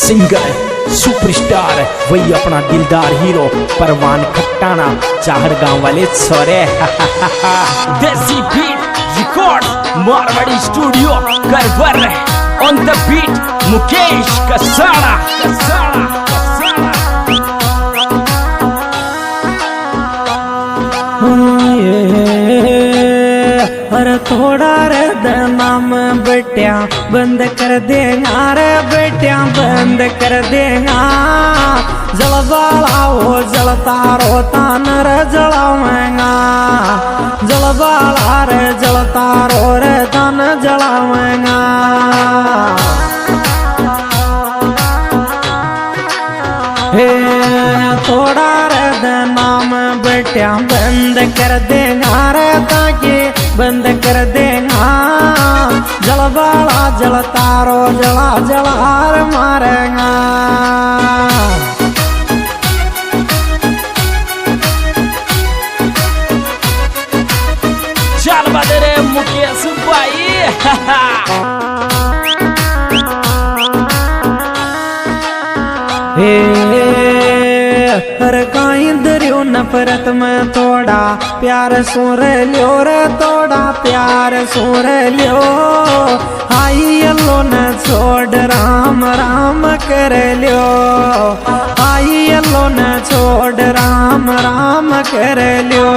Singer superstar वही अपना दिलदार हीरो परवान खट्टाना चाहड़ गांव वाले छोरे देसी बीट रिकॉर्ड मारवाड़ी स्टूडियो करवर on the beat Mukesh Kasada अरे थोड़ा रे नाम बेटिया बंद कर देगा रे बेटिया बंद कर देगा जलवाला हो जलता रोता न जलावेगा जलवाला रे जलता रो रे तन जलावेगा हे थोड़ा रे नाम बेटिया बंद कर देगा रे ताकि बंद कर देगा जलवाला जलता रो जला जलार मारेगा चल बदरे मुकेश भाई हर काई दरियो नफरत में तोड़ा प्यार सुर लियो रे तोड़ा प्यार सुर लियो आई यलो न छोड़ राम राम कर लियो आई यलो न छोड़ राम राम कर लियो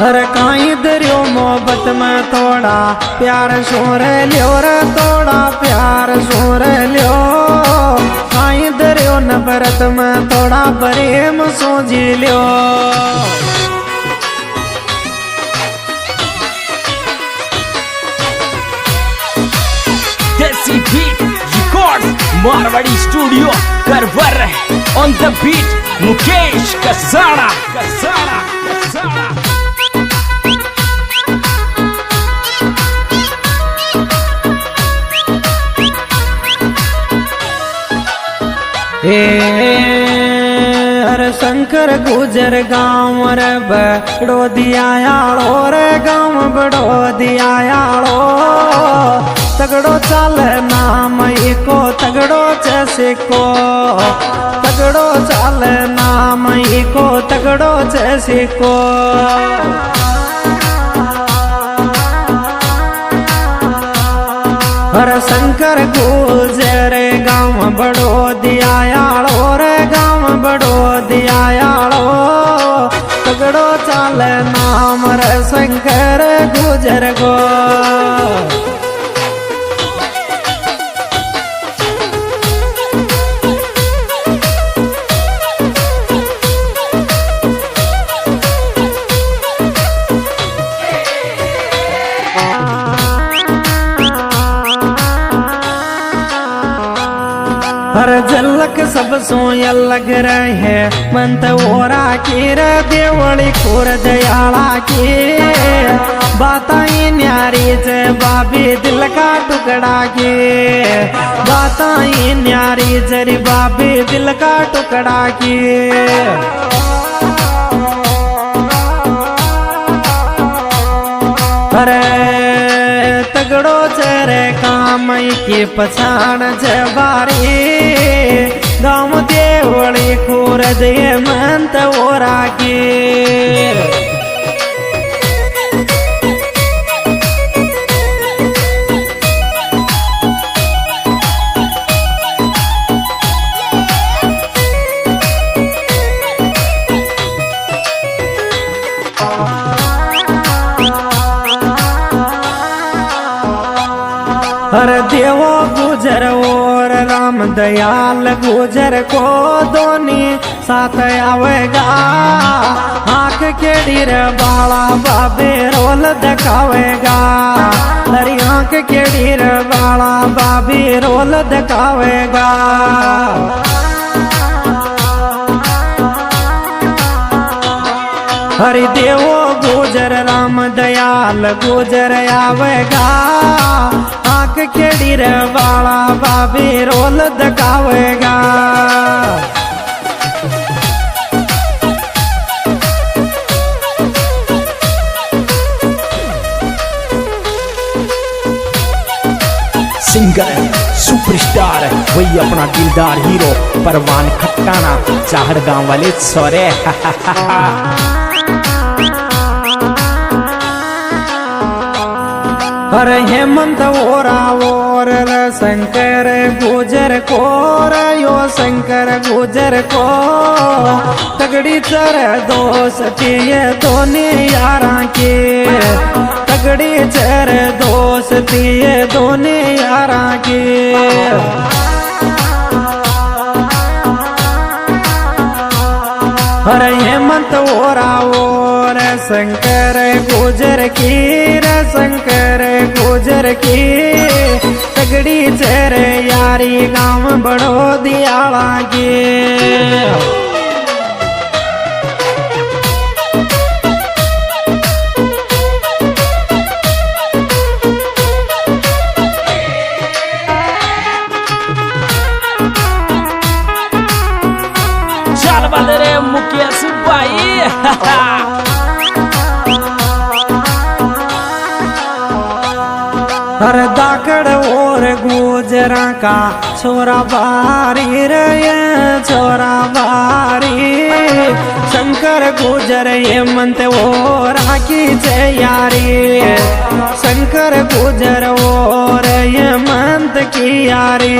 हर काई दरियो मोहब्बत में तोड़ा प्यार सोर लियो रे तोड़ा प्यार सोर लियो काई दरियो नफरत में तोड़ा प्रेम सोजी लियो देसी बीट रिकॉर्ड मारवाड़ी स्टूडियो करवर on the beat Mukesh Kasada अरे शंकर गुजर गाँव रे बड़ो दियायालो रे गाँव बड़ो दियायालो तगड़ो चाल नाम को तगड़ो जैसे को तगड़ो चाल नाम को तगड़ो जैसे को हर शंकर गुजर गाँव बड़ो दियायालो रे गाँव बड़ो दियायालो तगड़ो चाल नाम रे शंकर गुजर गो हर झलक सब सो अलग रहे मंत ओरा की रे देवड़ी खोर दयाला की बाताई न्यारी जे बाबी दिल का टुकड़ा की बाताई न्यारी जरी बाबी दिल का टुकड़ा की अरे तगड़ो चेरे काम की पछाण जबारी गाँव देवड़ी खोर दे मंत ओरा की हर देवो गुजर और राम दयाल गुजर को दोनी साथ आवेगा आँख के डीर बाला बाबे रोल दिखावेगा हरी आँख के डीर बाला बाबे रोल दिखावेगा हरि देवो गुजर राम दयाल गुजर आवेगा आँख खेड़ी रे वाला बाबी रोल दिखावेगा सुपरस्टार वही अपना दिलदार हीरो परवान खट्टाना चाहड़ गांव वाले छोरे। अरे हेमंत ओरावोर शंकर गुजर को यो शंकर गुजर को तगड़ी चर दोस्ती ये दोनों यारा के तगड़ी चर दोस्ती ये दोनों यारा के। अरे हेमंत ओरावोर शंकर गुजर की शंकर गुजर की तगड़ी चेर यारी गांव बड़ो दियाला की। चल बदरे मुकेश भाई। हर दाकड़ और गुजरा का छोरा बारी रे छोरा बारी शंकर गुजर हेमंत और की यारी शंकर गुजर और हेमंत की यारी।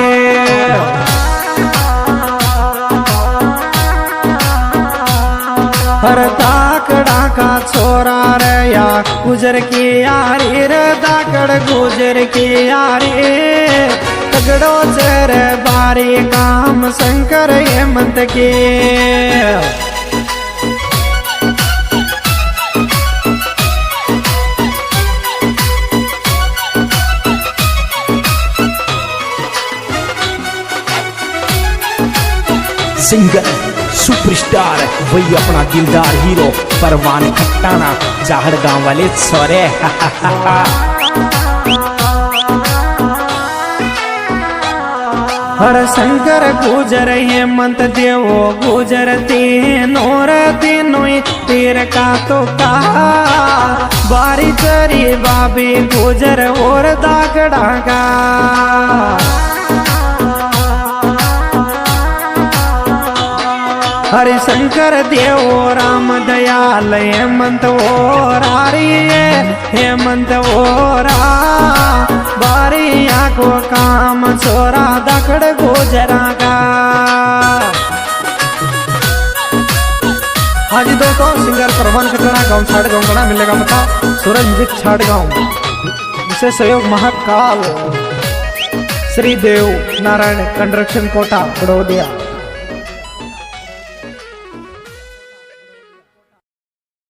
हर दाकड़ा का छोरा रे या गुजर की यारी रे दाकड़ गुजर की यारी तगड़ो चर बारी काम शंकर हेमंत के। सिंगर सुपरस्टार वही अपना दिलदार हीरो परवान खट्टाना चाहड़ गांव वाले छोरे। हर शंकर गुजर हेमंत देवो गुजर तीनों तीर का तो का बारी चरी बाबी गुजर और दागड़ा का। हरि शंकर देव राम दयाल हेमंत ओरा हेमंत ओरा बारिया को काम छोरा दकड़ गुजरा का। हाँ जी दोस्तों, सिंगर परवान खट्टाना गाँव छाड़ गाँव गणा मिलेगा पता सूरज म्यूजिक छाड़ गाँव, विशेष सहयोग महाकाल श्री देव नारायण कंस्ट्रक्शन कोटा बड़ौदिया।